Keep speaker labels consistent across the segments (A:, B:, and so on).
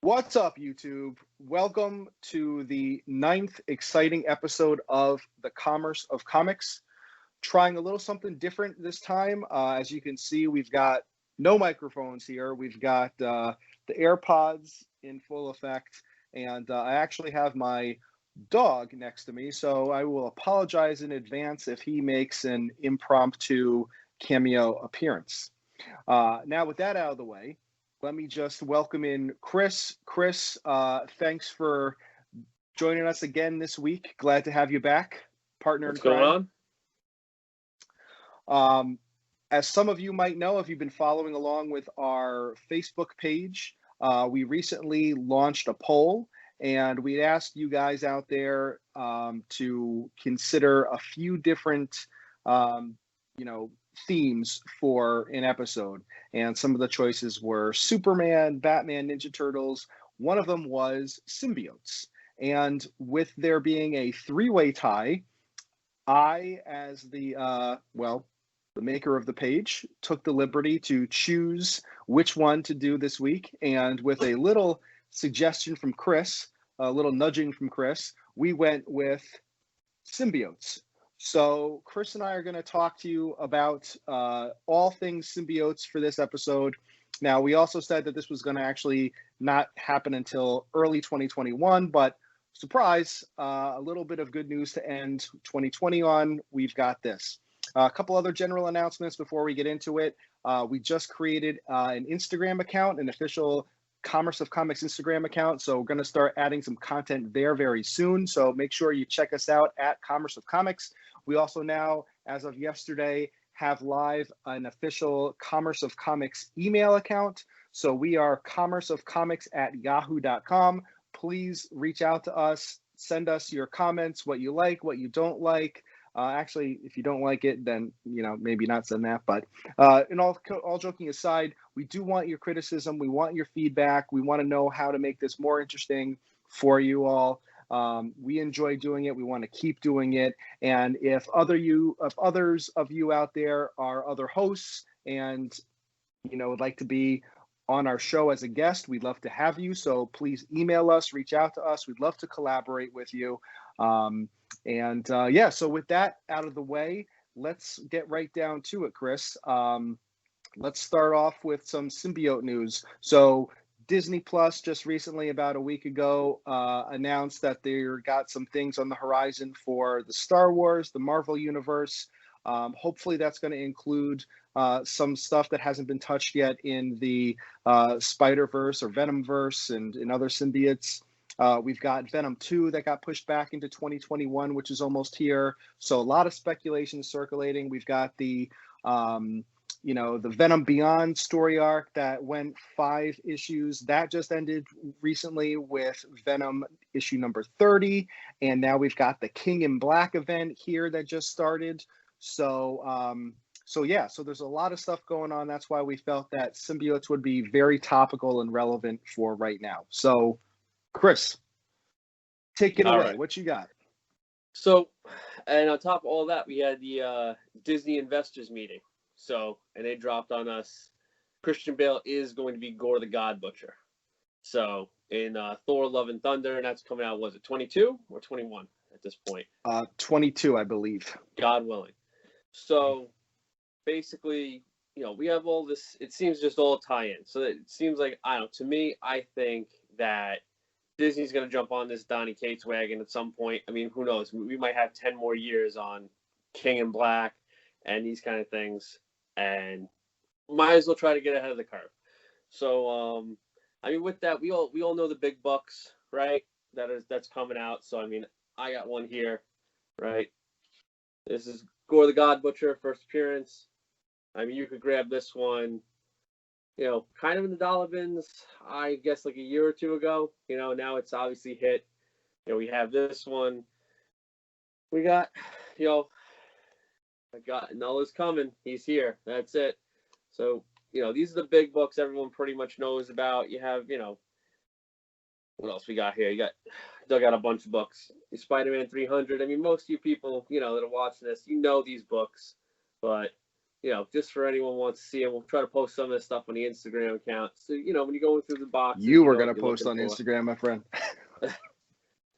A: What's up, YouTube? Welcome to the 9th exciting episode of the Commerce of Comics. Trying a little something different this time. As you can see, we've got no microphones here. We've got the AirPods in full effect, and I actually have my dog next to me, so I will apologize in advance if he makes an impromptu cameo appearance. Now, with that out of the way, let me just welcome in Chris. Chris, thanks for joining us again this week. Glad to have you back, partner in crime.
B: What's going
A: on? As some of you might know, if you've been following along with our Facebook page, we recently launched a poll, and we asked you guys out there to consider a few different, themes for an episode. And some of the choices were Superman, Batman, Ninja Turtles. One of them was Symbiotes. And with there being a three-way tie, I, as the maker of the page, took the liberty to choose which one to do this week. And with a little suggestion from Chris, a little nudging from Chris, we went with Symbiotes. So Chris and I are going to talk to you about all things Symbiotes for this episode. Now, we also said that this was going to actually not happen until early 2021, but surprise, a little bit of good news to end 2020 on. We've got this. A couple other general announcements before we get into it. We just created an Instagram account, an official Commerce of Comics Instagram account. So we're going to start adding some content there very soon. So make sure you check us out at Commerce of Comics. We also now, as of yesterday, have live an official Commerce of Comics email account. So we are commerceofcomics@yahoo.com. Please reach out to us. Send us your comments, what you like, what you don't like. Actually, if you don't like it, then, maybe not send that. But in all joking aside, we do want your criticism. We want your feedback. We want to know how to make this more interesting for you all. We enjoy doing it. We want to keep doing it. And if others of you out there are other hosts and, would like to be on our show as a guest, we'd love to have you. So please email us, reach out to us. We'd love to collaborate with you. So with that out of the way, let's get right down to it, Chris. Let's start off with some symbiote news. So Disney Plus just recently, about a week ago, announced that they got some things on the horizon for the Star Wars, the Marvel Universe. Hopefully that's going to include some stuff that hasn't been touched yet in the Spider-Verse or Venomverse and in other symbiotes. We've got Venom 2 that got pushed back into 2021, which is almost here. So a lot of speculation circulating. We've got the Venom Beyond story arc that went 5 issues. That just ended recently with Venom issue number 30. And now we've got the King in Black event here that just started. So there's a lot of stuff going on. That's why we felt that symbiotes would be very topical and relevant for right now. So, Chris, take it away. Right. What you got?
B: So, and on top of all that, we had the Disney investors meeting. So, and they dropped on us, Christian Bale is going to be Gore the God Butcher. So, in Thor, Love and Thunder, and that's coming out, was it 22 or 21 at this point?
A: 22, I believe.
B: God willing. So, basically, we have all this, it seems just all tie-in. So, it seems like, to me, I think that Disney's going to jump on this Donny Cates wagon at some point. I mean, who knows? We might have 10 more years on King in Black and these kind of things, and might as well try to get ahead of the curve. So, with that, we all know the big bucks, right? That's coming out. So, I got one here, right? This is Gore the God Butcher, first appearance. You could grab this one, kind of in the dollar bins, I guess, like a year or two ago. Now it's obviously hit. We have this one. We got, Knull is coming. He's here. That's it. So, these are the big books everyone pretty much knows about. You have, what else we got here? Doug got a bunch of books. Spider-Man 300. I mean, most of you people, that are watching this, these books. But, just for anyone who wants to see it, we'll try to post some of this stuff on the Instagram account. So, when you're going through the boxes,
A: You were going to post on Instagram, my friend.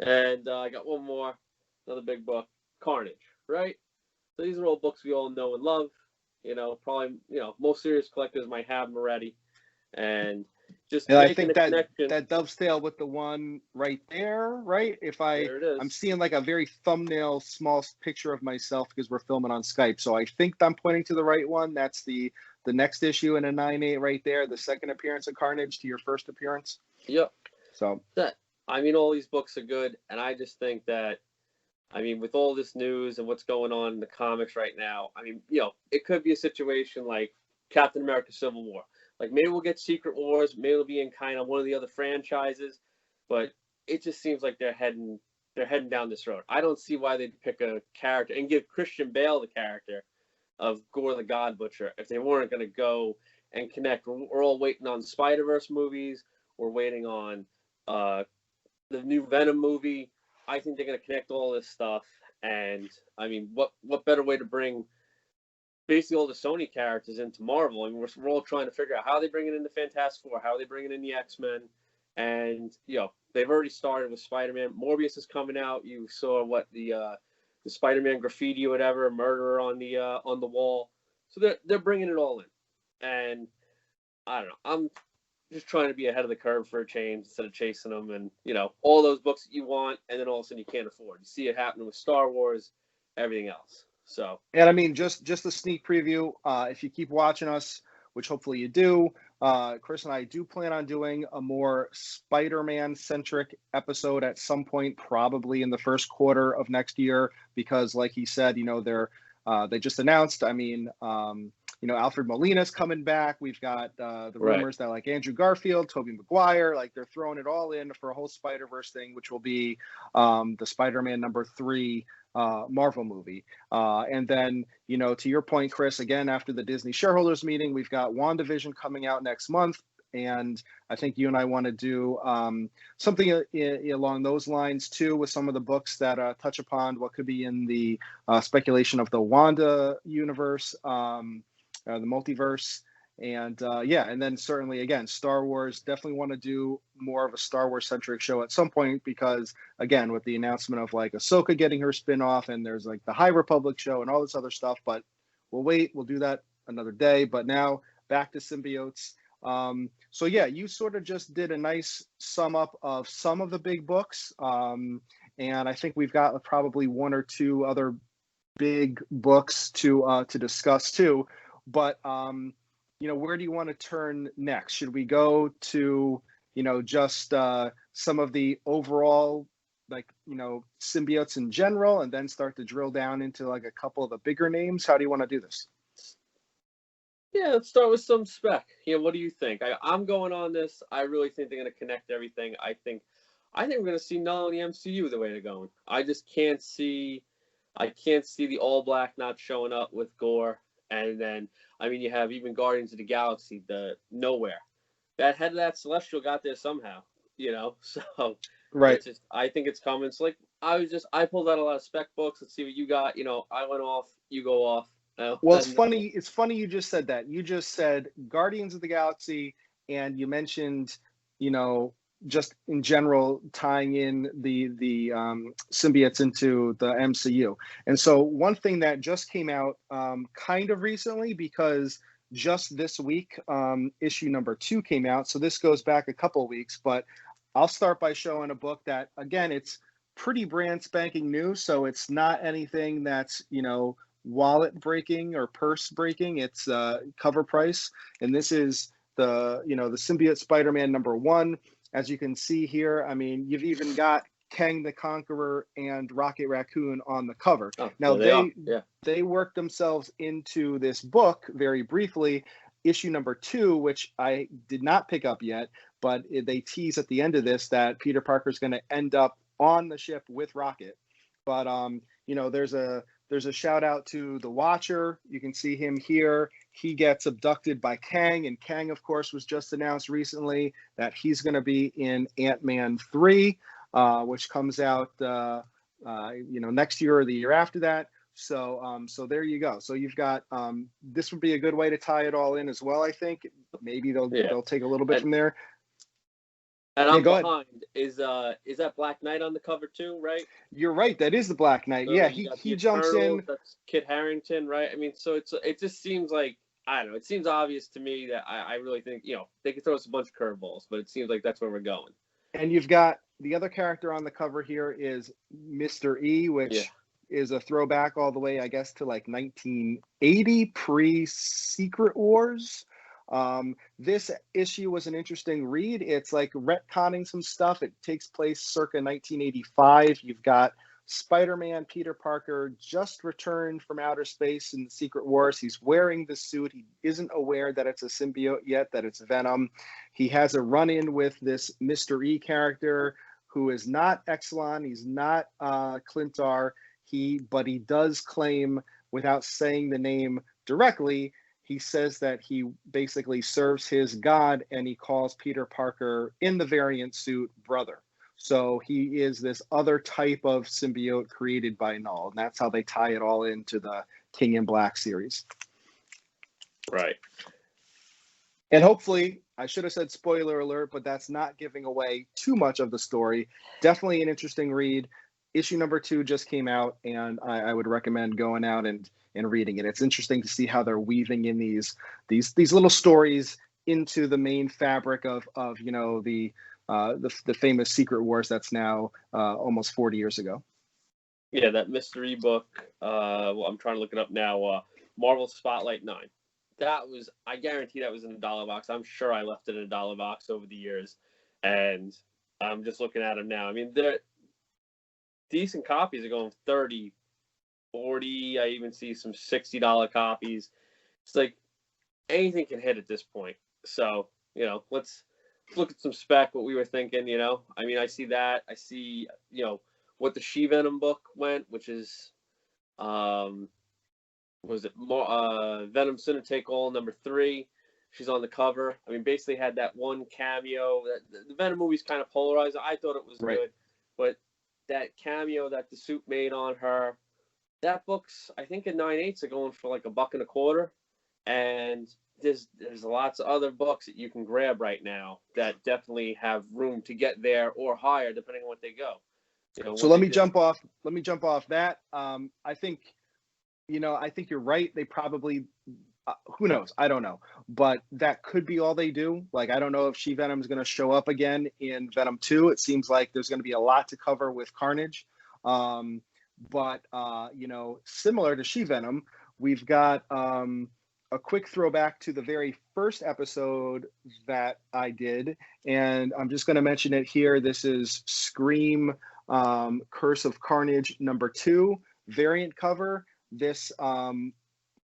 B: And I got one more, another big book, Carnage, right? So these are all books we all know and love. Probably, most serious collectors might have them already. And just
A: I think
B: connection.
A: that dovetail with the one right there, right?
B: There it is.
A: I'm seeing like a very thumbnail, small picture of myself because we're filming on Skype. So I think I'm pointing to the right one. That's the next issue in a 9/8 right there. The second appearance of Carnage to your first appearance.
B: Yep.
A: So
B: all these books are good, and I just think that, with all this news and what's going on in the comics right now, it could be a situation like Captain America: Civil War. Like, maybe we'll get Secret Wars, maybe it'll be in kind of one of the other franchises, but it just seems like they're heading down this road. I don't see why they'd pick a character and give Christian Bale the character of Gore the God Butcher if they weren't going to go and connect. We're all waiting on Spider-Verse movies. We're waiting on the new Venom movie. I think they're going to connect all this stuff. And, what better way to bring basically all the Sony characters into Marvel? We're all trying to figure out how they bring it into Fantastic Four, how they bring it in the X-Men. And, they've already started with Spider-Man. Morbius is coming out. You saw the Spider-Man graffiti or whatever, murderer on the wall. So they're bringing it all in. And I don't know. I'm just trying to be ahead of the curve for a change instead of chasing them. And, all those books that you want, and then all of a sudden you can't afford. You see it happening with Star Wars, everything else. So,
A: and just a sneak preview. If you keep watching us, which hopefully you do, Chris and I do plan on doing a more Spider-Man centric episode at some point, probably in the first quarter of next year, because like he said, they just announced. Alfred Molina's coming back. We've got the rumors that like Andrew Garfield, Tobey Maguire, like they're throwing it all in for a whole Spider-Verse thing, which will be the Spider-Man #3 Marvel movie. And then, to your point, Chris, again, after the Disney shareholders meeting, we've got WandaVision coming out next month. And I think you and I want to do something along those lines, too, with some of the books that touch upon what could be in the speculation of the Wanda universe, the multiverse. And and then certainly, again, Star Wars, definitely want to do more of a Star Wars centric show at some point, because, again, with the announcement of like Ahsoka getting her spinoff, and there's like the High Republic show and all this other stuff. But we'll wait. We'll do that another day. But now back to Symbiotes. So yeah, you sort of just did a nice sum up of some of the big books. And I think we've got probably one or two other big books to discuss too. But where do you want to turn next? Should we go to, just some of the overall, symbiotes in general, and then start to drill down into like a couple of the bigger names? How do you want to do this?
B: Yeah, let's start with some spec. What do you think? I'm going on this. I really think they're going to connect everything. I think we're going to see Knull in the MCU the way they're going. I just can't see the All Black not showing up with Gore. And then, you have even Guardians of the Galaxy, the Nowhere. That head of that Celestial got there somehow, So,
A: right.
B: I think it's coming. So, I pulled out a lot of spec books. Let's see what you got. I went off, you go off.
A: Well, it's funny. It's funny you just said that. You just said Guardians of the Galaxy, and you mentioned, just in general tying in the symbiotes into the MCU. And so one thing that just came out kind of recently, because just this week, issue #2 came out. So this goes back a couple of weeks, but I'll start by showing a book that, again, it's pretty brand spanking new. So it's not anything that's, wallet breaking or purse breaking. It's cover price. And this is the Symbiote Spider-Man #1. As you can see here, you've even got Kang the Conqueror and Rocket Raccoon on the cover.
B: Oh,
A: now
B: they
A: worked themselves into this book very briefly, issue #2, which I did not pick up yet, but they tease at the end of this that Peter Parker's going to end up on the ship with Rocket. But there's a shout out to the Watcher. You can see him here. he gets abducted by Kang, and Kang, of course, was just announced recently that he's going to be in Ant-Man 3, which comes out, next year or the year after that. So there you go. So you've got this would be a good way to tie it all in as well. I think maybe they'll take a little bit from there.
B: And I'm behind. Is that Black Knight on the cover too? Right.
A: You're right. That is the Black Knight. So yeah, he jumps in.
B: That's Kit Harington, right? I mean, so it just seems like, I don't know. It seems obvious to me that I really think they could throw us a bunch of curveballs, but it seems like that's where we're going.
A: And you've got the other character on the cover here is Mr. E, which is a throwback all the way, I guess, to like 1980, pre-Secret Wars. This issue was an interesting read. It's like retconning some stuff. It takes place circa 1985. You've got Spider-Man Peter Parker just returned from outer space in the Secret Wars. He's wearing the suit. He isn't aware that it's a symbiote yet, that it's Venom. He has a run-in with this Mr. E character who is not Exolon. He's not Klyntar. But he does claim, without saying the name directly, he says that he basically serves his god, and he calls Peter Parker in the variant suit brother. So he is this other type of symbiote created by Knull, and that's how they tie it all into the King in Black series.
B: Right.
A: And hopefully, I should have said spoiler alert, but that's not giving away too much of the story. Definitely an interesting read. Issue number 2 just came out, and I would recommend going out and reading it. It's interesting to see how they're weaving in these little stories into the main fabric of the famous Secret Wars that's now almost 40 years ago.
B: Yeah, that mystery book. I'm trying to look it up now. Marvel Spotlight 9. I guarantee that was in a dollar box. I'm sure I left it in a dollar box over the years, and I'm just looking at them now. I mean, they're decent copies are going 30, 40. I even see some $60 copies. It's like anything can hit at this point. So, let's look at some spec, what we were thinking, I mean, I see that. I see, what the She-Venom book went, which is, Venom Sinner Take All #3. She's on the cover. I mean, basically had that one cameo. The Venom movie's kind of polarized. I thought it was good, but that cameo that the suit made on her, that book's, I think in 9/8 are going for like $1.25, and there's lots of other books that you can grab right now that definitely have room to get there or higher depending on what they go.
A: So let me jump off that. I think you're right. They probably who knows? I don't know, but that could be all they do. Like, I don't know if She-Venom is going to show up again in Venom 2. It seems like there's going to be a lot to cover with Carnage. But similar to She-Venom, we've got a quick throwback to the very first episode that I did, and I'm just going to mention it here. This is Scream Curse of Carnage #2 variant cover. This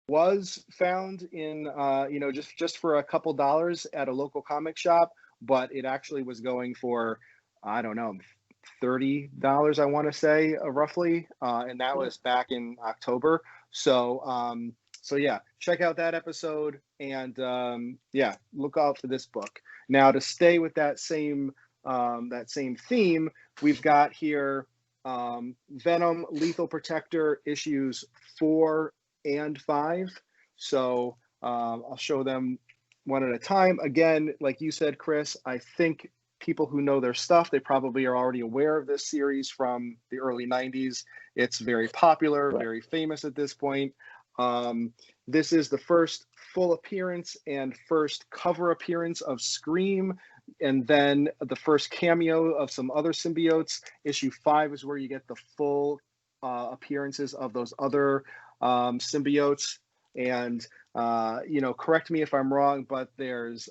A: was found in just for a couple dollars at a local comic shop, but it actually was going for, I don't know, $30, I want to say, roughly, and that was back in October. So yeah, check out that episode, and look out for this book. Now, to stay with that same theme, we've got here Venom Lethal Protector issues 4 and 5. So I'll show them one at a time. Again, like you said, Chris, I think people who know their stuff, they probably are already aware of this series from the early 90s. It's very popular, very famous at this point. This is the first full appearance and first cover appearance of Scream, and then the first cameo of some other symbiotes. Issue 5 is where you get the full appearances of those other symbiotes. And correct me if I'm wrong, but there's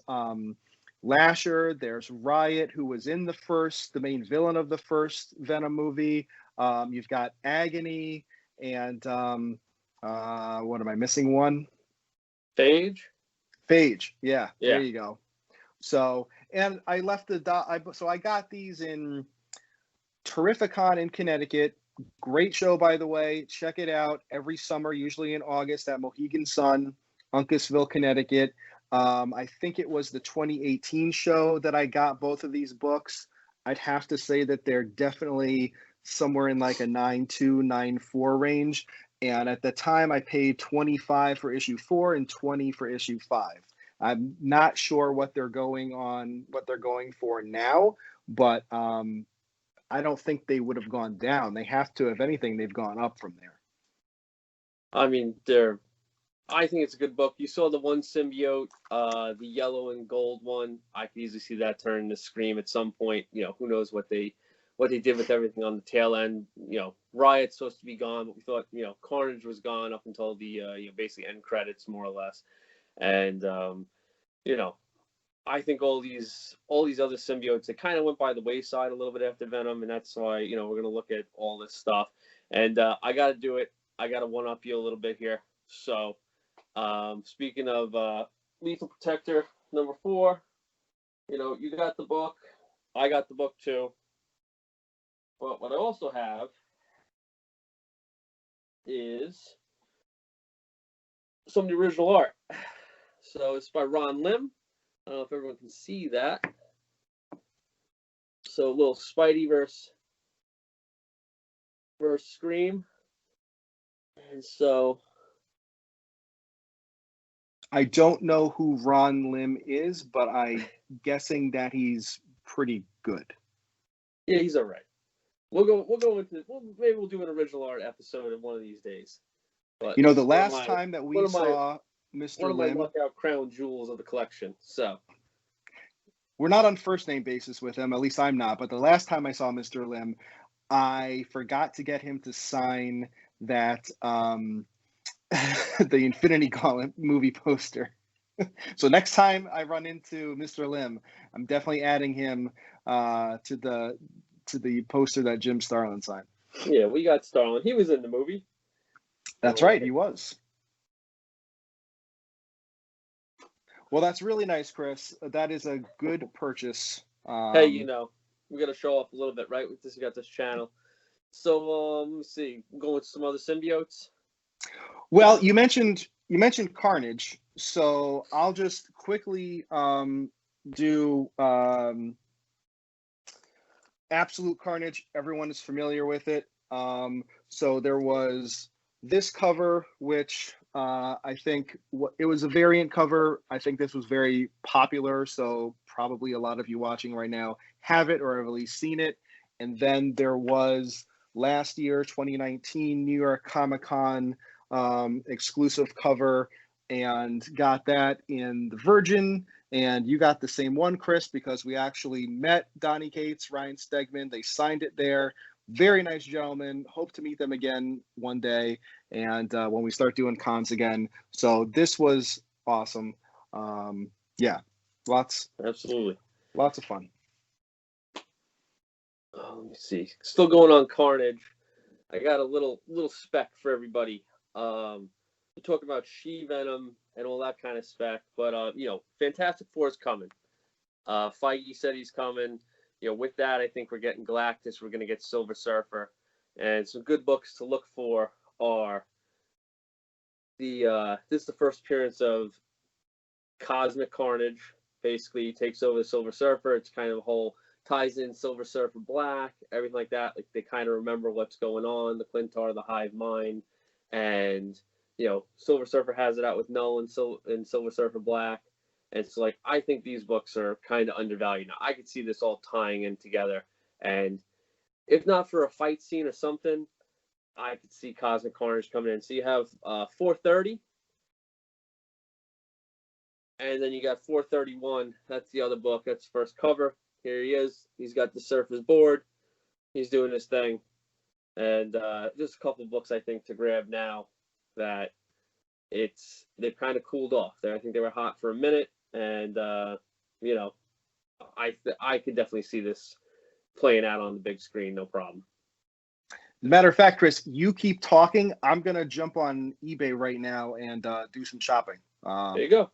A: Lasher, there's Riot, who was in the main villain of the first Venom movie. You've got Agony, and what am I missing? One? Phage, yeah. There you go. So, and I left so I got these in Terrificon in Connecticut. Great show, by the way. Check it out every summer, usually in August, at Mohegan Sun. Uncasville, Connecticut. I think it was the 2018 show that I got both of these books. I'd have to say that they're definitely somewhere in like a 9.2, 9.4 range. And at the time, I paid $25 for issue 4 and $20 for issue 5. I'm not sure what they're going for now, but I don't think they would have gone down. They have to, if anything, they've gone up from there.
B: I mean, I think it's a good book. You saw the one symbiote, the yellow and gold one. I could easily see that turn to Scream at some point. Who knows what they did with everything on the tail end. Riot's supposed to be gone, but we thought, Carnage was gone up until the basically end credits, more or less. And I think all these other symbiotes, they kind of went by the wayside a little bit after Venom, and that's why we're gonna look at all this stuff. And I got to do it. I got to one up you a little bit here. So. Speaking of Lethal Protector number 4, you got the book. I got the book too. But what I also have is some of the original art. So it's by Ron Lim. I don't know if everyone can see that. So a little Spidey versus Scream. And so
A: I don't know who Ron Lim is, but I'm guessing that he's pretty good.
B: Yeah, he's all right. We'll go into maybe we'll do an original art episode in one of these days. But
A: the last time that we saw Mr.
B: Lim, one of my knockout crown jewels of the collection. So
A: we're not on first name basis with him, at least I'm not. But the last time I saw Mr. Lim, I forgot to get him to sign that the Infinity Gauntlet movie poster. So next time I run into Mr. Lim, I'm definitely adding him to the poster that Jim Starlin signed.
B: Yeah, we got Starlin. He was in the movie.
A: That's right, he was. Well, that's really nice, Chris. That is a good purchase.
B: Hey, we got to show off a little bit, right? We got this channel. So let me see. I'm going with some other symbiotes.
A: Well, you mentioned Carnage, so I'll just quickly do Absolute Carnage. Everyone is familiar with it. So there was this cover, which I think it was a variant cover. I think this was very popular, so probably a lot of you watching right now have it or have at least seen it. And then there was last year, 2019, New York Comic-Con exclusive cover, and got that in the Virgin. And you got the same one, Chris, because we actually met Donnie Cates, Ryan Stegman. They signed it there. Very nice gentlemen. Hope to meet them again one day, and when we start doing cons again. So this was awesome. Yeah,
B: absolutely
A: lots of fun.
B: Let me see. Still going on Carnage. I got a little spec for everybody. We're talking about She-Venom and all that kind of spec, but Fantastic Four is coming. Feige said he's coming. With that, I think we're getting Galactus. We're going to get Silver Surfer, and some good books to look for are this is the first appearance of Cosmic Carnage. Basically, he takes over the Silver Surfer. It's kind of a whole ties in Silver Surfer Black, everything like that. Like they kind of remember what's going on, the Klyntar, the Hive Mind, and Silver Surfer has it out with Knull and Silver Surfer Black. And so, I think these books are kind of undervalued. Now, I could see this all tying in together. And if not for a fight scene or something, I could see Cosmic Carnage coming in. So you have 430. And then you got 431. That's the other book. That's the first cover. Here he is. He's got the Surfer's board. He's doing his thing. And just a couple of books, I think, to grab now that they've kind of cooled off. I think they were hot for a minute. And, I could definitely see this playing out on the big screen, no problem.
A: As a matter of fact, Chris, you keep talking. I'm going to jump on eBay right now and do some shopping.
B: There you go.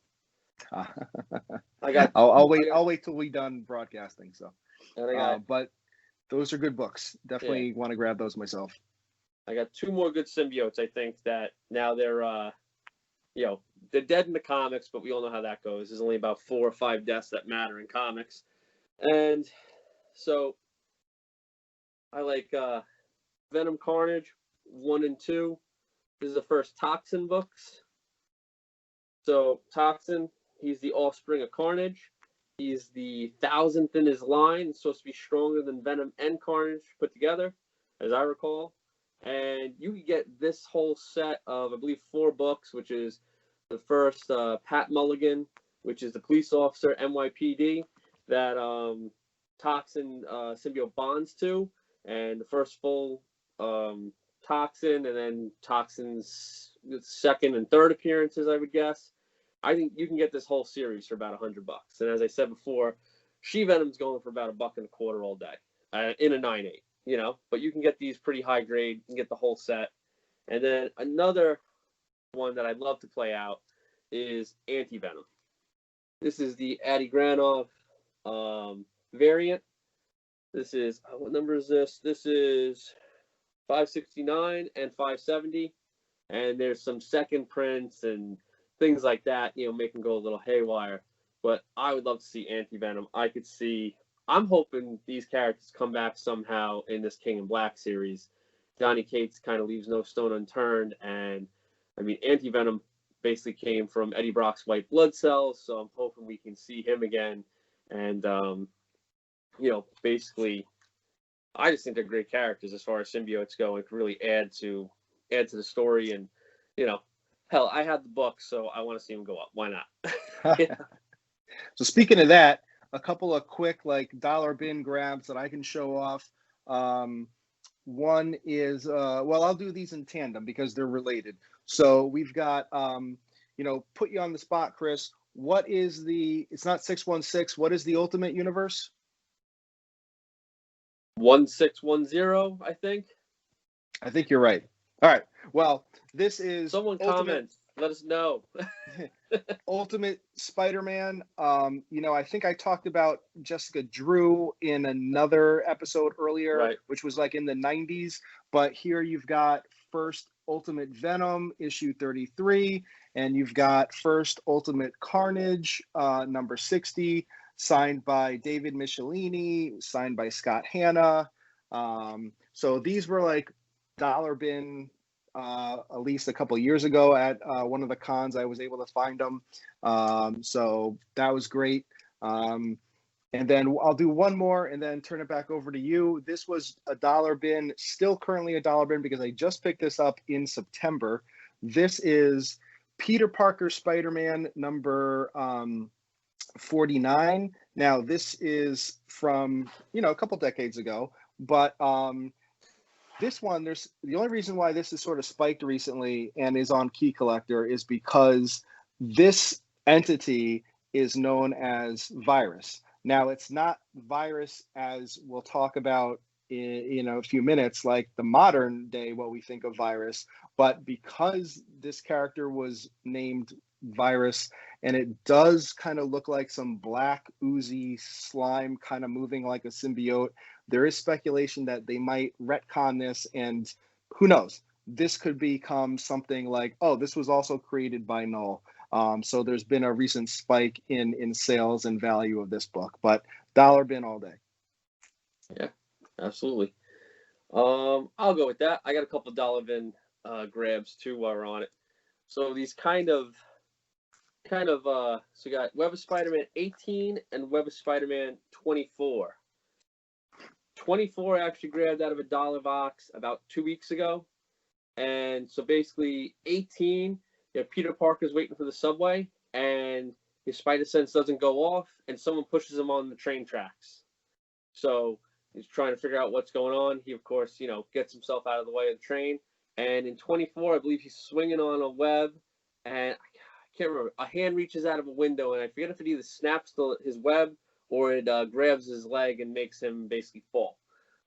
A: I'll wait till we're done broadcasting. So, but those are good books. Definitely want to grab those myself.
B: I got 2 more good symbiotes. I think that now they're, they're dead in the comics, but we all know how that goes. There's only about 4 or 5 deaths that matter in comics. And so I like Venom Carnage 1 and 2. This is the first Toxin books. So Toxin, he's the offspring of Carnage. He's the 1000th in his line. It's supposed to be stronger than Venom and Carnage put together, as I recall. And you can get this whole set of, I believe, 4 books, which is the first Pat Mulligan, which is the police officer, NYPD, that Toxin symbiote bonds to, and the first full Toxin, and then Toxin's second and third appearances, I would guess. I think you can get this whole series for about $100. And as I said before, She-Venom's going for about $1.25 all day in a 9.8, you know. But you can get these pretty high grade. You can get the whole set. And then another one that I'd love to play out is Anti-Venom. This is the Adi Granov variant. This is, what number is this? This is 569 and 570. And there's some second prints and things like that, you know, make them go a little haywire. But I would love to see Anti-Venom. I'm hoping these characters come back somehow in this King in Black series. Donny Cates kind of leaves no stone unturned. And, I mean, Anti-Venom basically came from Eddie Brock's white blood cells, so I'm hoping we can see him again. And, you know, basically, I just think they're great characters as far as symbiotes go and can really add to the story. And, you know, hell, I had the book, so I want to see him go up. Why not?
A: So speaking of that, a couple of quick dollar bin grabs that I can show off. One is, well, I'll do these in tandem because they're related. So we've got, put you on the spot, Chris. What is it's not 616, what is the Ultimate Universe?
B: 1610, I think.
A: I think you're right. All right. Well, this is
B: someone comment. Let us know.
A: Ultimate Spider-Man. I think I talked about Jessica Drew in another episode earlier,
B: right,
A: which was in the 90s. But here you've got first Ultimate Venom, issue 33, and you've got first Ultimate Carnage, number 60, signed by David Michelini, signed by Scott Hanna. So these were dollar bin at least a couple of years ago at one of the cons. I was able to find them. So that was great. And then I'll do one more and then turn it back over to you. This was a dollar bin, still currently a dollar bin because I just picked this up in September. This is Peter Parker Spider-Man number 49. Now, this is from, a couple decades ago, but this one, the only reason why this is sort of spiked recently and is on Key Collector is because this entity is known as Virus. Now, it's not Virus as we'll talk about in a few minutes, like the modern day, what we think of Virus, but because this character was named Virus and it does kind of look like some black oozy slime kind of moving like a symbiote, there is speculation that they might retcon this, and who knows, this could become something like, oh, this was also created by Knull. So there's been a recent spike in sales and value of this book, but dollar bin all day.
B: Yeah, absolutely. I'll go with that. I got a couple dollar bin grabs too while we're on it. So these so we got Web of Spider-Man 18 and Web of Spider-Man 24. 24 I actually grabbed out of a dollar box about 2 weeks ago. And so basically 18, Peter Parker's waiting for the subway and his spider sense doesn't go off and someone pushes him on the train tracks. So he's trying to figure out what's going on. He, of course, gets himself out of the way of the train. And in 24, I believe he's swinging on a web and I can't remember. A hand reaches out of a window and I forget if it either snaps his web or it grabs his leg and makes him basically fall.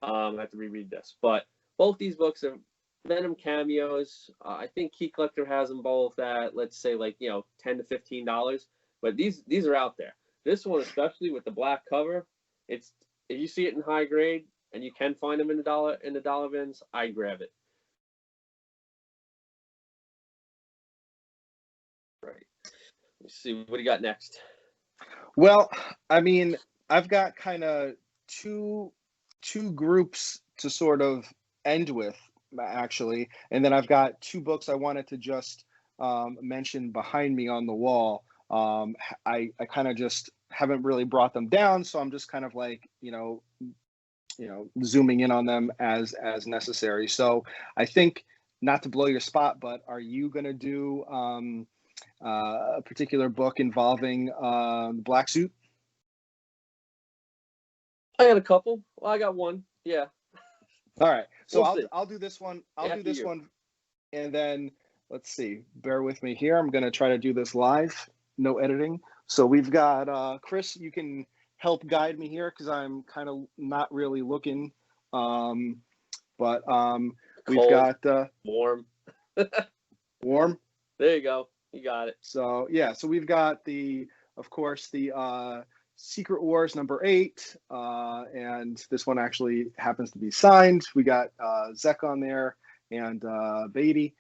B: I have to reread this. But both these books are Venom cameos. I think Key Collector has them both at, let's say, $10 to $15. But these are out there. This one, especially with the black cover, if you see it in high grade and you can find them in the dollar bins, I grab it. Right. Let's see, what do you got next?
A: Well, I mean, I've got kind of two groups to sort of end with, actually, and then I've got two books I wanted to just mention behind me on the wall. I kind of just haven't really brought them down, so I'm just kind of like zooming in on them as necessary. So I think, not to blow your spot, but are you going to do a particular book involving the black suit?
B: I got a couple. Well, I got one. Yeah.
A: All right. So
B: We'll
A: I'll do this one. I'll
B: After
A: do this
B: you.
A: one, and then let's see. Bear with me here. I'm going to try to do this live, no editing. So we've got Chris. You can help guide me here because I'm kind of not really looking. But we've
B: Cold,
A: got
B: warm.
A: warm.
B: There you go. You got it.
A: So yeah. So we've got of course, the Secret Wars #8, and this one actually happens to be signed. We got Zek on there and baddie.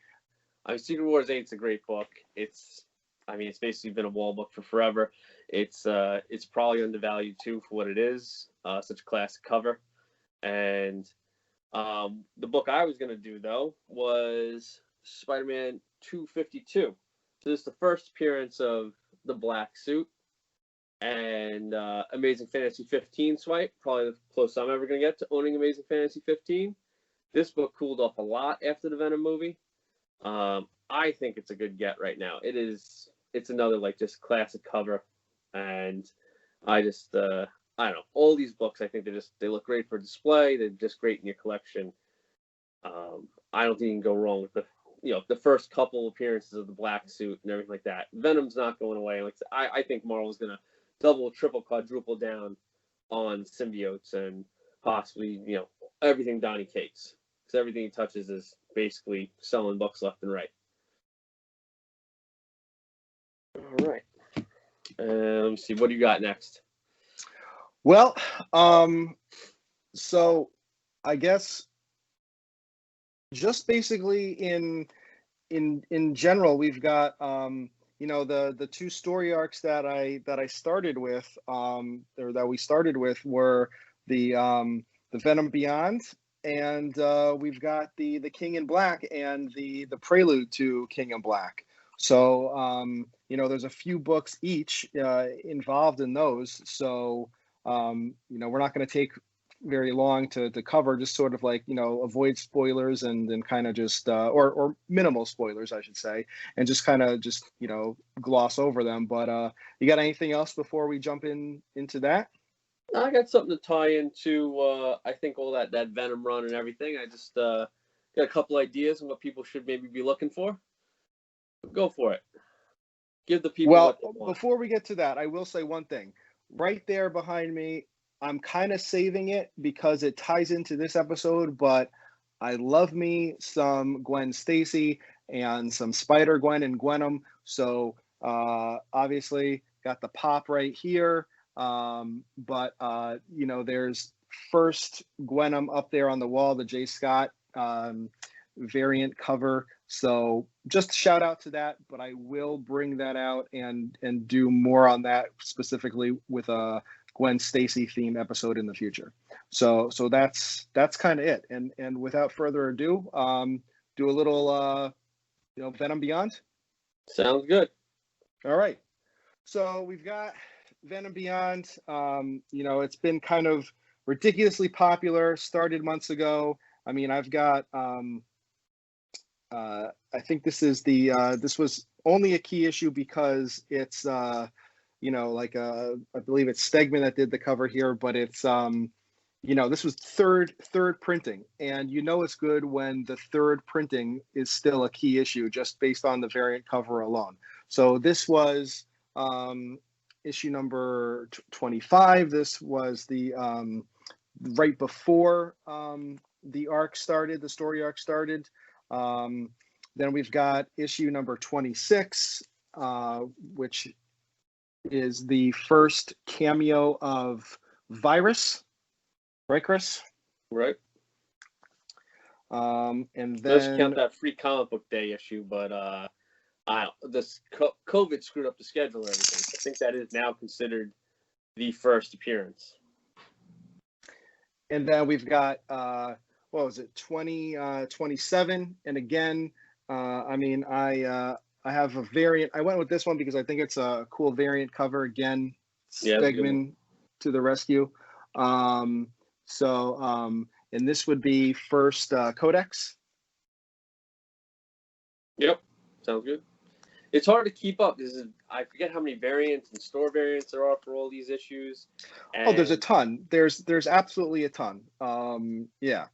B: I mean, Secret Wars 8 is a great book. It's basically been a wall book for forever. It's probably undervalued too for what it is. Such a classic cover. And the book I was gonna do though was Spider-Man 252. So this is the first appearance of the black suit. And Amazing Fantasy 15 swipe, probably the closest I'm ever going to get to owning Amazing Fantasy 15. This book cooled off a lot after the Venom movie. I think it's a good get right now. It's another like just classic cover, and I just I don't know, all these books I think they look great for display. They're just great in your collection. I don't think you can go wrong with the first couple appearances of the black suit and everything like that. Venom's not going away. Like I think Marvel's gonna double, triple, quadruple down on symbiotes and possibly, everything Donny Cates. Because everything he touches is basically selling books left and right. All right. Let me see. What do you got next?
A: Well, so I guess just basically in general, we've got the two story arcs that I started with, or that we started with, were the Venom Beyond, and we've got the King in Black and the prelude to King in Black. So there's a few books each involved in those. So we're not going to take very long to cover, just sort of like avoid spoilers and kind of just or minimal spoilers, I should say, and just kind of just gloss over them. But you got anything else before we jump into that?
B: I got something to tie into I think all that Venom run and everything. I just got a couple ideas on what people should maybe be looking for. Go for it. Give the people what they want.
A: Before we get to that, I will say one thing. Right there behind me, I'm kind of saving it because it ties into this episode, but I love me some Gwen Stacy and some Spider-Gwen and Gwenom. So obviously got the pop right here. But there's first Gwenom up there on the wall, the J. Scott variant cover. So just shout out to that, but I will bring that out and do more on that specifically with a Gwen Stacy theme episode in the future. So that's kind of it. And without further ado, do a little Venom Beyond.
B: Sounds good.
A: All right. So we've got Venom Beyond. It's been kind of ridiculously popular. Started months ago. I mean, I've got I think this is this was only a key issue because it's I believe it's Stegman that did the cover here, but it's this was third printing, and it's good when the third printing is still a key issue just based on the variant cover alone. So this was issue number 25. This was the right before the arc started, the story arc started. Then we've got issue number 26, which is the first cameo of Virus. Right, Chris?
B: Right.
A: And then
B: let's count that free comic book day issue, but this COVID screwed up the schedule and everything. I think that is now considered the first appearance.
A: And then we've got, what was it, 27. And again, I have a variant. I went with this one because I think it's a cool variant cover. Again, Stegman to the rescue. And this would be first Codex.
B: Yep, sounds good. It's hard to keep up. I forget how many variants and store variants there are for all these issues.
A: And there's a ton. There's absolutely a ton. Yeah.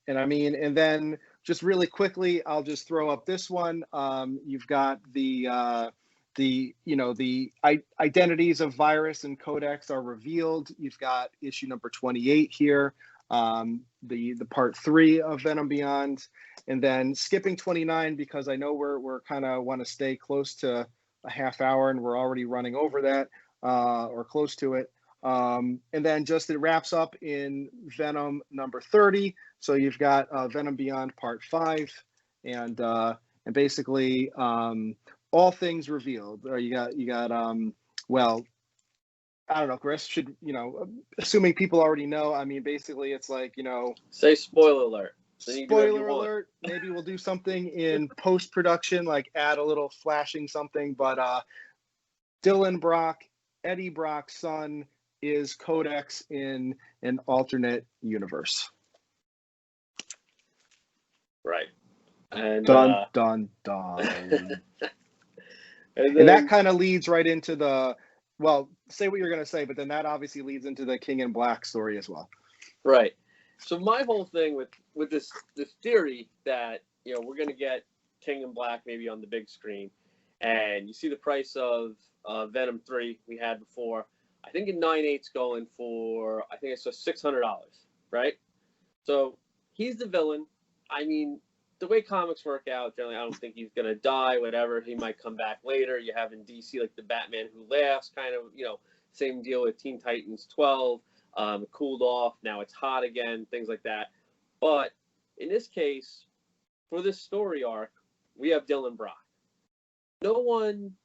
A: And then just really quickly, I'll just throw up this one. You've got the identities of Virus and Codex are revealed. You've got issue number 28 here, the part 3 of Venom Beyond. And then skipping 29 because I know we're kind of want to stay close to a half hour and we're already running over that or close to it. And then just it wraps up in Venom number 30. So you've got Venom Beyond part 5 and basically all things revealed. You got well, I don't know, Chris, should, assuming people already know, basically it's like,
B: say spoiler alert.
A: Spoiler alert. Maybe we'll do something in post-production, like add a little flashing something. But Dylan Brock, Eddie Brock's son, is Codex in an alternate universe.
B: Right. And
A: dun. And that kind of leads right into say what you're going to say, but then that obviously leads into the King in Black story as well.
B: Right. So my whole thing with this theory that, we're going to get King in Black maybe on the big screen, and you see the price of Venom 3 we had before. I think in 9/8's going for, I think it's $600, right? So he's the villain. The way comics work out, generally, I don't think he's going to die, whatever. He might come back later. You have in DC, like the Batman Who Laughs kind of, same deal with Teen Titans 12. Cooled off. Now it's hot again, things like that. But in this case, for this story arc, we have Dylan Brock. No one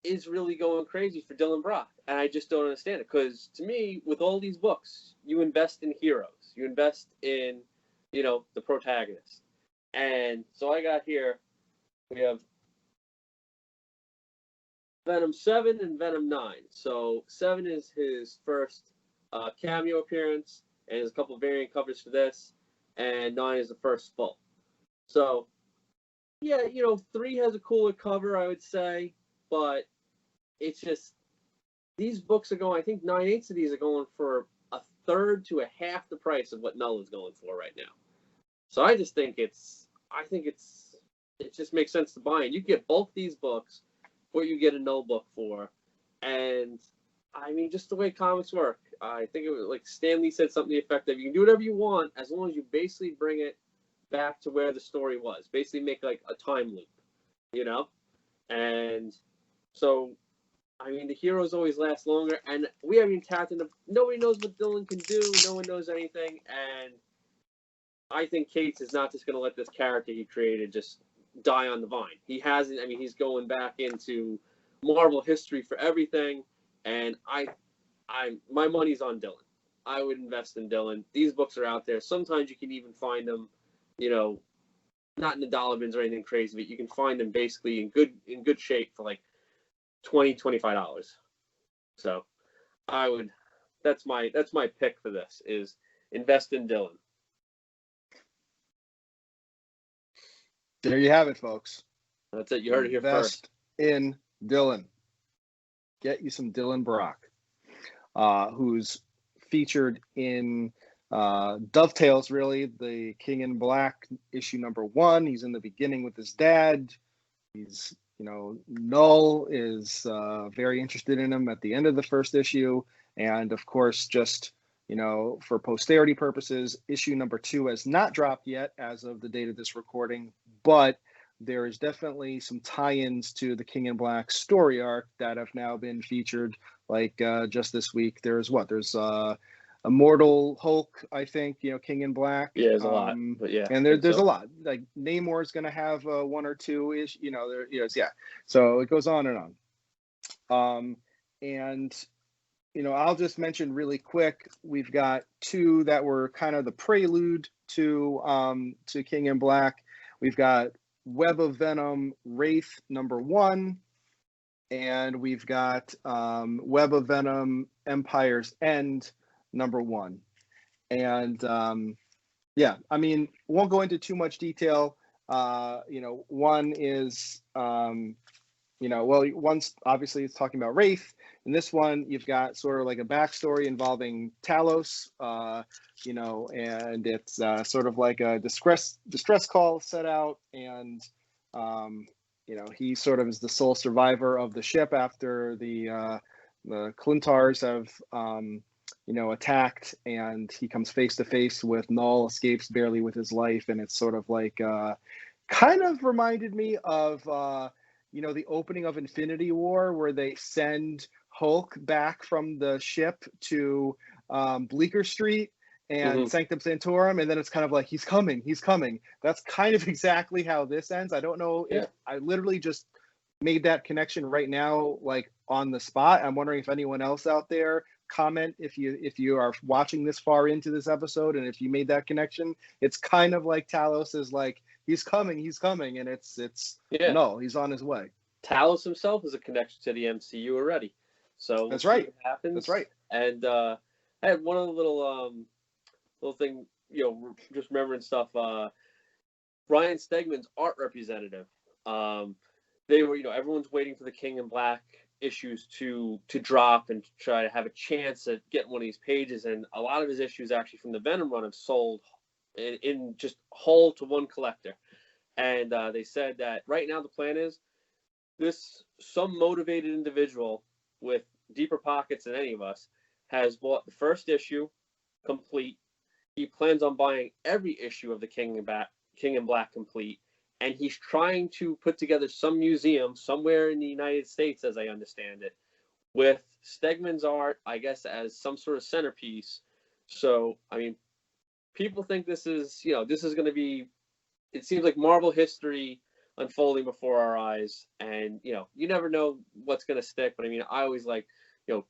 B: is really going crazy for Dylan Brock. And I just don't understand it. Because to me, with all these books, you invest in heroes. You invest in, the protagonist. And so I got here, we have Venom 7 and Venom 9. So 7 is his first cameo appearance, and there's a couple of variant covers for this, and 9 is the first full. So, yeah, 3 has a cooler cover, I would say, but it's just, these books are going, I think 9/8 of these are going for a third to a half the price of what Knull is going for right now. So I just think it just makes sense to buy, and you get both these books, what you get a Knull book for, and just the way comics work. I think it was like Stan Lee said something effective. You can do whatever you want as long as you basically bring it back to where the story was. Basically make like a time loop, And so, the heroes always last longer. And we haven't even tapped into, nobody knows what Dylan can do. No one knows anything. And I think Cates is not just going to let this character he created just die on the vine. He hasn't. He's going back into Marvel history for everything. And my money's on Dylan. I would invest in Dylan. These books are out there. Sometimes you can even find them, not in the dollar bins or anything crazy, but you can find them basically in good shape for like $20-$25. So that's my pick for this, is invest in Dylan.
A: There you have it, folks.
B: That's it. You heard it here first.
A: Invest in Dylan. Get you some Dylan Brock, who's featured in Dovetails, really, the King in Black issue number 1. He's in the beginning with his dad. He's, Knull is very interested in him at the end of the first issue. And of course, just, for posterity purposes, issue number 2 has not dropped yet as of the date of this recording, but there is definitely some tie-ins to the King in Black story arc that have now been featured. Like just this week, there's Immortal Hulk, I think, King in Black.
B: Yeah, there's a lot, but yeah,
A: and there's a lot. Like Namor's going to have one or two ish, yeah. So it goes on and on. And I'll just mention really quick. We've got two that were kind of the prelude to King in Black. We've got Web of Venom Wraith #1, and we've got Web of Venom Empire's End #1. And yeah, I mean, won't go into too much detail. One is one's obviously it's talking about Wraith. In this one, you've got sort of like a backstory involving Talos, and it's sort of like a distress call set out, and he sort of is the sole survivor of the ship after the Klyntars have attacked, and he comes face to face with Knull, escapes barely with his life, and it's sort of like kind of reminded me of the opening of Infinity War, where they send Hulk back from the ship to Bleecker Street and Sanctum Sanctorum, and then it's kind of like he's coming. That's kind of exactly how this ends. I don't know if I literally just made that connection right now, like on the spot. I'm wondering if anyone else out there comment if you are watching this far into this episode, and if you made that connection. It's kind of like Talos is like he's coming, and it's no, he's on his way.
B: Talos himself is a connection to the MCU already, so
A: that's right.
B: What happens.
A: That's right.
B: And I had one other little thing, just remembering stuff. Brian Stegman's art representative. They were, everyone's waiting for the King in Black issues to drop and try to have a chance at getting one of these pages, and a lot of his issues actually from the Venom run have sold in just whole to one collector. And they said that right now the plan is some motivated individual with deeper pockets than any of us has bought the first issue complete. He plans on buying every issue of the King in Black complete, and he's trying to put together some museum somewhere in the United States, as I understand it, with Stegman's art, I guess, as some sort of centerpiece. So, I mean, people think this is going to be, it seems like Marvel history unfolding before our eyes, and, you never know what's going to stick, but I mean, I always like,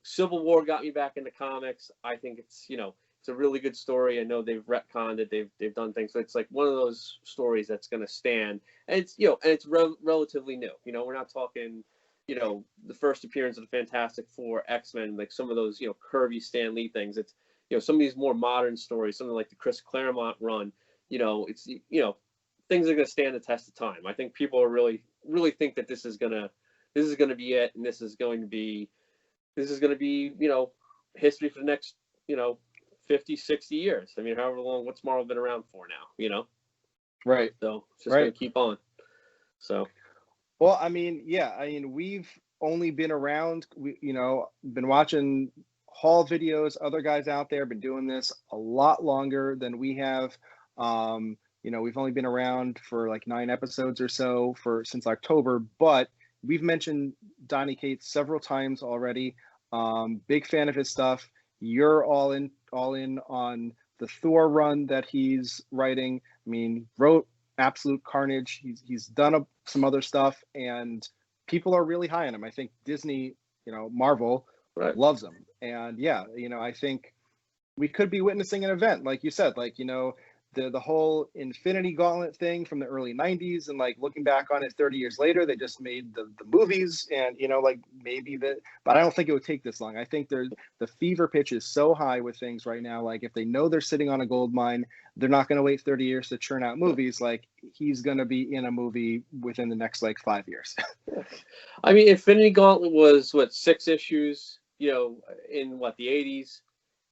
B: Civil War got me back into comics. I think it's, it's a really good story. I know they've retconned it. They've done things. So it's like one of those stories that's going to stand. And it's, and it's relatively new. We're not talking, the first appearance of the Fantastic Four, X-Men, like some of those, curvy Stan Lee things. It's, some of these more modern stories, something like the Chris Claremont run, it's, things are going to stand the test of time. I think people are really think that this is going to be it. And this is going to be, history for the next, 50, 60 years. I mean, however long, what's Marvel been around for now,
A: Right.
B: So it's just going to keep on. So.
A: Well, I mean, yeah, we've only been around, been watching haul videos. Other guys out there have been doing this a lot longer than we have. We've only been around for like 9 episodes or so since October, but we've mentioned Donny Cates several times already. Big fan of his stuff. You're all in on the Thor run that he's writing. I mean, wrote Absolute Carnage. He's done some other stuff, and people are really high on him. I think Disney, Marvel, loves him. And yeah, I think we could be witnessing an event, like you said, like, the whole Infinity Gauntlet thing from the early 90s, and like looking back on it 30 years later, they just made the movies, and like maybe but I don't think it would take this long. I think the fever pitch is so high with things right now. Like if they know they're sitting on a gold mine, they're not going to wait 30 years to churn out movies. Like he's going to be in a movie within the next like 5 years.
B: I mean, Infinity Gauntlet was 6 issues, in the 80s.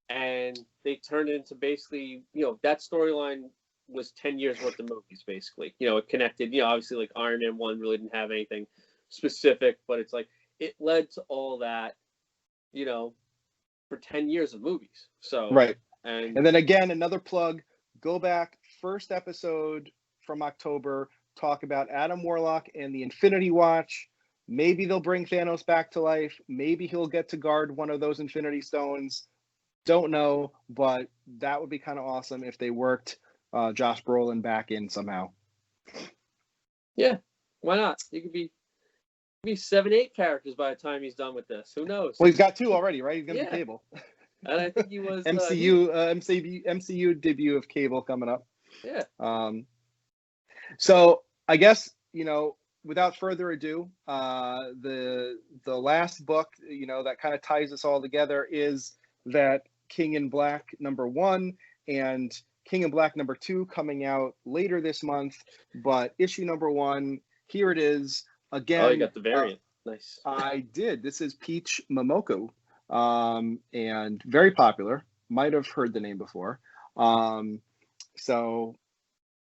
B: And they turned it into basically, that storyline was 10 years worth of movies, basically. It connected, obviously, like Iron Man 1 really didn't have anything specific, but it's like, it led to all that, for 10 years of movies. So,
A: right.
B: And
A: then again, another plug, go back, first episode from October, talk about Adam Warlock and the Infinity Watch. Maybe they'll bring Thanos back to life. Maybe he'll get to guard one of those Infinity Stones. Don't know, but that would be kind of awesome if they worked Josh Brolin back in somehow.
B: Yeah, why not? You could be 7-8 characters by the time he's done with this. Who knows?
A: Well, he's got 2 already, right? He's gonna be Cable.
B: And I think he was
A: MCU debut of Cable coming up.
B: Yeah.
A: So I guess, without further ado, the last book, that kind of ties us all together is that King in Black #1 and King in Black #2 coming out later this month. But issue #1, here it is again.
B: Oh, you got the variant. Nice.
A: I did. This is Peach Momoko, and very popular. Might have heard the name before. So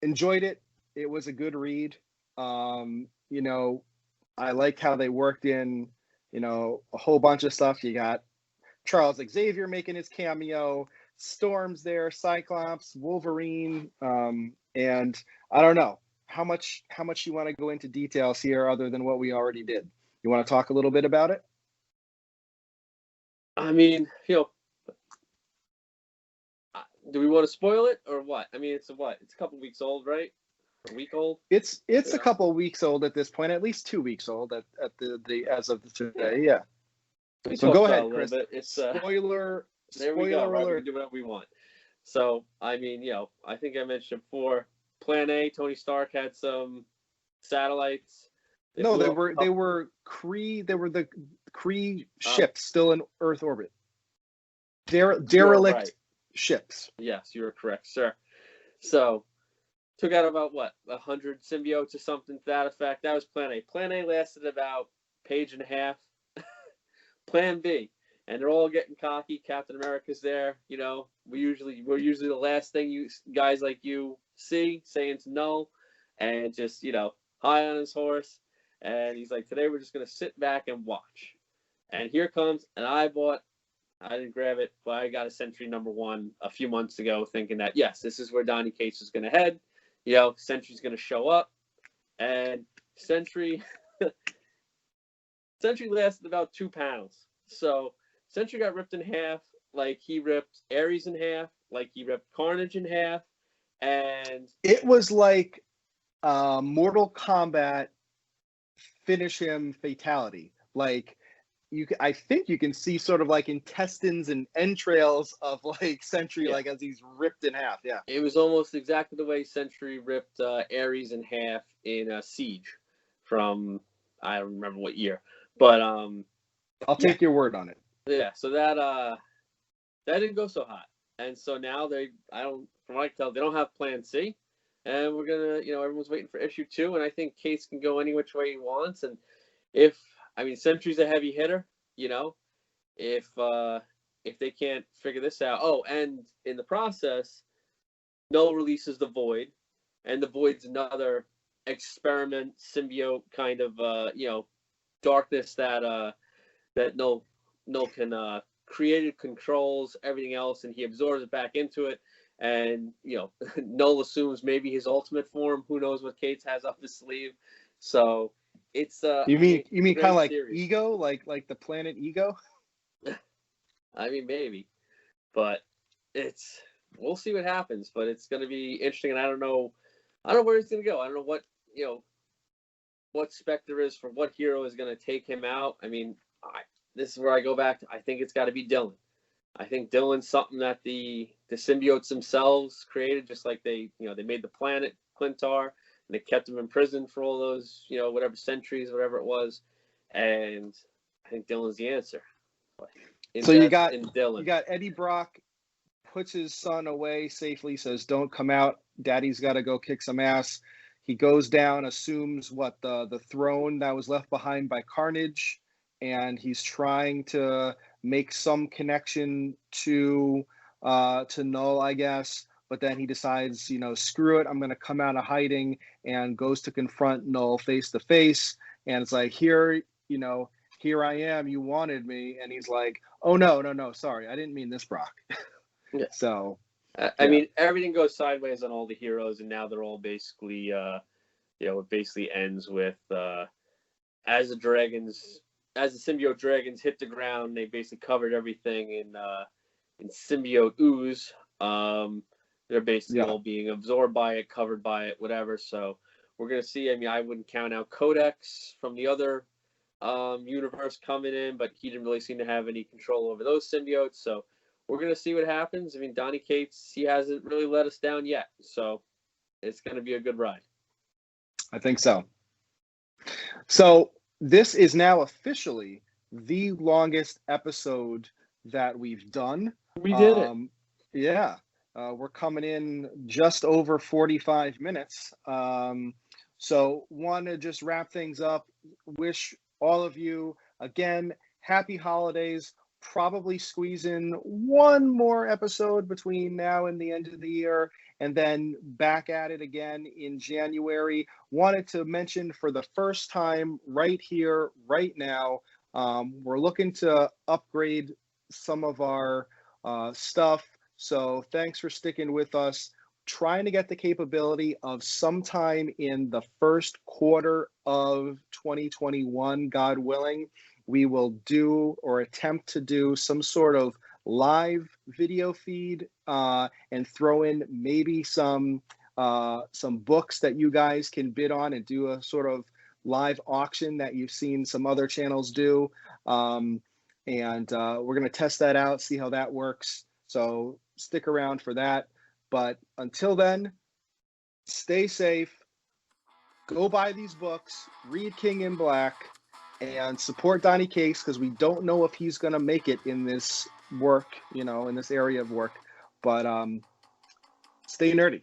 A: enjoyed it. It was a good read. I like how they worked in, a whole bunch of stuff. You got Charles Xavier making his cameo, Storm's there, Cyclops, Wolverine, and I don't know how much you want to go into details here other than what we already did. You want to talk a little bit about it?
B: I mean, do we want to spoil it or what? I mean, it's a couple weeks old, right? A week old?
A: It's a couple weeks old at this point, at least 2 weeks old at the as of today. Yeah. So go ahead, Chris.
B: It's
A: spoiler.
B: There we go. Right? We can do whatever we want. So I mean, I think I mentioned before. Plan A, Tony Stark had some satellites.
A: They were Kree. They were the Kree ships still in Earth orbit. Derelict ships.
B: Yes, you were correct, sir. So took out about 100 symbiotes or something to that effect. That was Plan A. Plan A lasted about a page and a half. Plan B, and they're all getting cocky. Captain America's there. We're usually the last thing you guys like you see, saying to Knull, and just high on his horse. And he's like, today we're just gonna sit back and watch. And here comes, and I didn't grab it, but I got a Sentry #1 a few months ago, thinking that yes, this is where Donny Cates is gonna head. Sentry's gonna show up, and Sentry lasted about 2 panels. So Sentry got ripped in half, like he ripped Ares in half, like he ripped Carnage in half, and
A: it was like Mortal Kombat finish him fatality. Like I think you can see sort of like intestines and entrails of like Sentry, like as he's ripped in half. Yeah,
B: it was almost exactly the way Sentry ripped Ares in half in Siege from I don't remember what year, but
A: I'll take your word on it.
B: Yeah, so that didn't go so hot, and so now from what I can tell, they don't have Plan C, and we're gonna, everyone's waiting for issue 2, and I think Cates can go any which way he wants, and Sentry's a heavy hitter, if they can't figure this out. Oh, and in the process, Knull releases the Void, and the Void's another experiment symbiote kind of darkness that Knull can create, controls everything else, and he absorbs it back into it. And Knull assumes maybe his ultimate form. Who knows what Cates has up his sleeve? So it's
A: you mean kind of like serious. Ego, like the planet Ego?
B: I mean, maybe, but we'll see what happens. But it's going to be interesting, and I don't know where he's going to go. I don't know what Spectre is for what hero is going to take him out. I mean, this is where I go back to, I think it's got to be Dylan. I think Dylan's something that the symbiotes themselves created, just like they made the planet Klyntar, and they kept him in prison for all those, whatever centuries, whatever it was. And I think Dylan's the answer.
A: So you got Eddie Brock puts his son away safely, says, "Don't come out. Daddy's got to go kick some ass." He goes down, assumes the throne that was left behind by Carnage, and he's trying to make some connection to Knull, I guess. But then he decides, screw it, I'm going to come out of hiding, and goes to confront Knull face to face. And it's like, here I am, you wanted me. And he's like, oh, no, sorry, I didn't mean this, Brock.
B: Yeah.
A: So,
B: I mean, everything goes sideways on all the heroes, and now they're all basically, it basically ends with, as the symbiote dragons hit the ground, they basically covered everything symbiote ooze. They're basically
A: Yeah.
B: all being absorbed by it, covered by it, whatever. So we're gonna see. I mean, I wouldn't count out Codex from the other universe coming in, but he didn't really seem to have any control over those symbiotes. So we're gonna see what happens. I mean, Donny Cates, he hasn't really let us down yet, so it's gonna be a good ride.
A: I think so. So this is now officially the longest episode that we've done.
B: We did it.
A: Yeah. We're coming in just over 45 minutes. So want to just wrap things up. Wish all of you, again, happy holidays. Probably squeeze in one more episode between now and the end of the year, and then back at it again in January. Wanted to mention for the first time right here, right now, we're looking to upgrade some of our stuff. So thanks for sticking with us. Trying to get the capability of sometime in the first quarter of 2021, God willing, we will do or attempt to do some sort of live video feed and throw in maybe some books that you guys can bid on and do a sort of live auction that you've seen some other channels do. And we're going to test that out, see how that works. So stick around for that. But until then, stay safe. Go buy these books, read King in Black, and support Donny Cates, because we don't know if he's going to make it in this work, in this area of work. But stay nerdy.